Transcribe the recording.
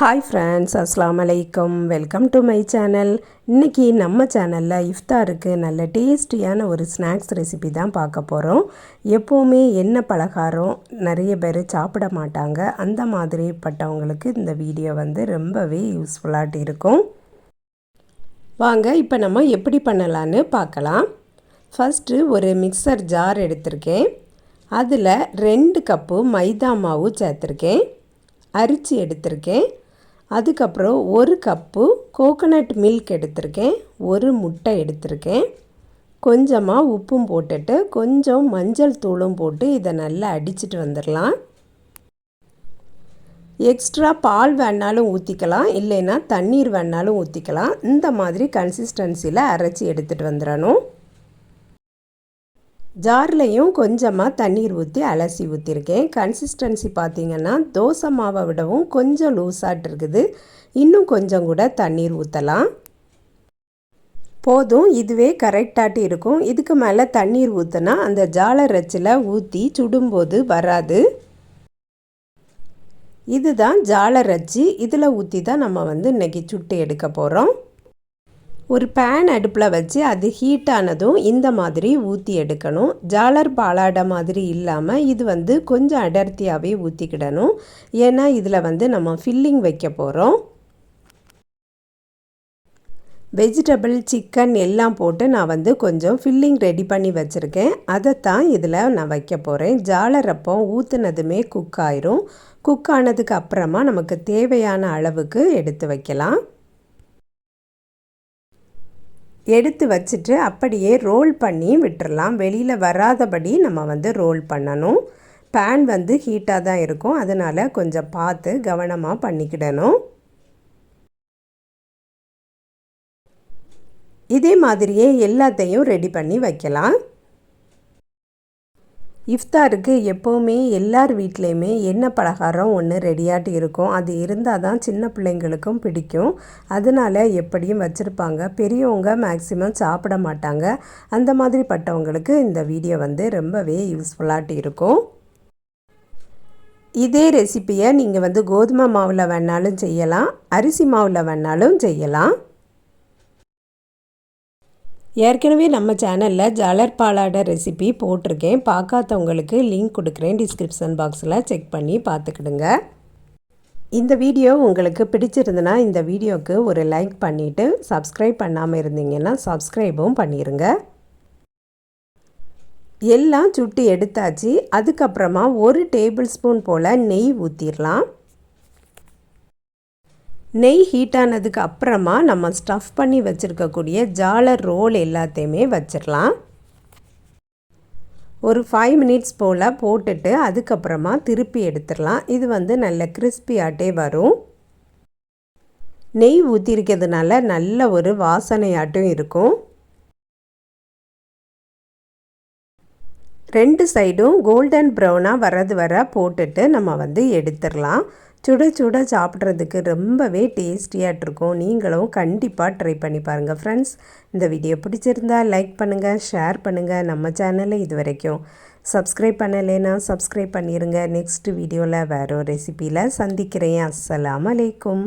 Hi friends, அஸ்ஸலாமு அலைக்கும். Welcome to my channel. இன்றைக்கி நம்ம சேனலில் இஃப்தாருக்கு நல்ல டேஸ்டியான ஒரு ஸ்நாக்ஸ் ரெசிபி தான் பார்க்க போகிறோம். எப்போவுமே எண்ணெய் பலகாரம் நிறைய பேர் சாப்பிட மாட்டாங்க. அந்த மாதிரிப்பட்டவங்களுக்கு இந்த வீடியோ ரொம்பவே யூஸ்ஃபுல்லாக இருக்கும். வாங்க இப்போ நம்ம எப்படி பண்ணலான்னு பார்க்கலாம். ஃபஸ்ட்டு ஒரு மிக்சர் ஜார் எடுத்திருக்கேன். அதில் 2 கப்பு மைதா மாவு சேர்த்துருக்கேன். அரிசி எடுத்திருக்கேன். அதுக்கப்புறம் 1 கப்பு கோகோனட் மில்க் எடுத்திருக்கேன். 1 முட்டை எடுத்திருக்கேன். கொஞ்சமாக உப்பும் போட்டுட்டு கொஞ்சம் மஞ்சள் தூளும் போட்டு இதை நல்லா அடிச்சிட்டு வந்துடலாம். எக்ஸ்ட்ரா பால் வேணாலும் ஊற்றிக்கலாம், இல்லைன்னா தண்ணீர் வேணாலும் ஊற்றிக்கலாம். இந்த மாதிரி கன்சிஸ்டன்சியில் அரைச்சி எடுத்துகிட்டு வந்துடணும். ஜார்லேயும் கொஞ்சமாக தண்ணீர் ஊற்றி அலசி ஊற்றிருக்கேன். கன்சிஸ்டன்சி பார்த்திங்கன்னா தோசை மாவை விடவும் கொஞ்சம் லூஸாட்டு இருக்குது. இன்னும் கொஞ்சம் கூட தண்ணீர் ஊற்றலாம். போதும், இதுவே கரெக்டாட்டு இருக்கும். இதுக்கு மேலே தண்ணீர் ஊற்றினா அந்த ஜாலர் அச்சில் ஊற்றி சுடும்போது வராது. இதுதான் ஜாலர் அச்சு. இதில் ஊற்றி தான் நம்ம இன்றைக்கி சுட்டு எடுக்க போகிறோம். ஒரு பேன் அடுப்பில் வச்சு அது ஹீட் ஆனதும் இந்த மாதிரி ஊற்றி எடுக்கணும். ஜாலர் பாலாடை மாதிரி இல்லாமல் இது கொஞ்சம் அடர்த்தியாகவே ஊற்றிக்கிடணும். ஏன்னா இதில் நம்ம ஃபில்லிங் வைக்க போகிறோம். வெஜிடபிள், சிக்கன் எல்லாம் போட்டு நான் கொஞ்சம் ஃபில்லிங் ரெடி பண்ணி வச்சுருக்கேன். அதைத்தான் இதில் நான் வைக்க போகிறேன். ஜாலர் அப்போ ஊற்றுனதுமே குக் ஆயிரும். குக் ஆனதுக்கு அப்புறமா நமக்கு தேவையான அளவுக்கு எடுத்து வைக்கலாம். எடுத்து வச்சுட்டு அப்படியே ரோல் பண்ணி விட்டுறலாம். வெளியில் வராதபடி நம்ம ரோல் பண்ணணும். பேன் ஹீட்டாக தான் இருக்கும். அதனால் கொஞ்சம் பார்த்து கவனமாக பண்ணிக்கிடணும். இதே மாதிரியே எல்லாத்தையும் ரெடி பண்ணி வைக்கலாம். இஃப்தாருக்கு எப்போவுமே எல்லார் வீட்லேயுமே எண்ணெய் பலகாரம் ஒன்று ரெடியாகிட்டு இருக்கும். அது இருந்தால் தான் சின்ன பிள்ளைங்களுக்கும் பிடிக்கும். அதனால் எப்படியும் வச்சுருப்பாங்க. பெரியவங்க மேக்ஸிமம் சாப்பிட மாட்டாங்க. அந்த மாதிரி பட்டவங்களுக்கு இந்த வீடியோ ரொம்பவே யூஸ்ஃபுல்லாகிட்டு இருக்கும். இதே ரெசிப்பியை நீங்கள் கோதுமை மாவில் வேணாலும் செய்யலாம், அரிசி மாவில் வேணாலும் செய்யலாம். ஏற்கனவே நம்ம சேனலில் ஜாலர் பாலாடை ரெசிபி போட்டிருக்கேன். பார்க்காதவங்களுக்கு லிங்க் கொடுக்குறேன், டிஸ்கிரிப்ஷன் பாக்ஸில் செக் பண்ணி பார்த்துக்கிடுங்க. இந்த வீடியோ உங்களுக்கு பிடிச்சிருந்துன்னா இந்த வீடியோவுக்கு ஒரு லைக் பண்ணிவிட்டு சப்ஸ்கிரைப் பண்ணாமல் இருந்தீங்கன்னா சப்ஸ்கிரைபும் பண்ணிடுங்க. எல்லாம் சுட்டு எடுத்தாச்சு. அதுக்கப்புறமா 1 டேபிள் ஸ்பூன் போல் நெய் ஊற்றிடலாம். நெய் ஹீட் ஆனதுக்கு அப்புறமா நம்ம ஸ்டஃப் பண்ணி வச்சுருக்கக்கூடிய ஜாலர் ரோல் எல்லாத்தையுமே வச்சிடலாம். ஒரு 5 மினிட்ஸ் போல் போட்டுட்டு அதுக்கப்புறமா திருப்பி எடுத்துடலாம். இது நல்ல கிறிஸ்பியாட்டே வரும். நெய் ஊற்றிருக்கிறதுனால நல்ல ஒரு வாசனையாட்டும் இருக்கும். 2 சைடும் கோல்டன் ப்ரௌனாக வரது வர போட்டுட்டு நம்ம எடுத்துடலாம். சுட சுட சாப்பிட்றதுக்கு ரொம்பவே டேஸ்டியாக இருக்கும். நீங்களும் கண்டிப்பாக ட்ரை பண்ணி பாருங்கள் ஃப்ரெண்ட்ஸ். இந்த வீடியோ பிடிச்சிருந்தால் லைக் பண்ணுங்கள், ஷேர் பண்ணுங்கள். நம்ம சேனலை இது வரைக்கும் சப்ஸ்கிரைப் பண்ணலைன்னா சப்ஸ்கிரைப் பண்ணிடுங்க. நெக்ஸ்ட் வீடியோவில் வேறு ஒரு ரெசிப்பியில் சந்திக்கிறேன். அஸ்ஸலாமு அலைக்கும்.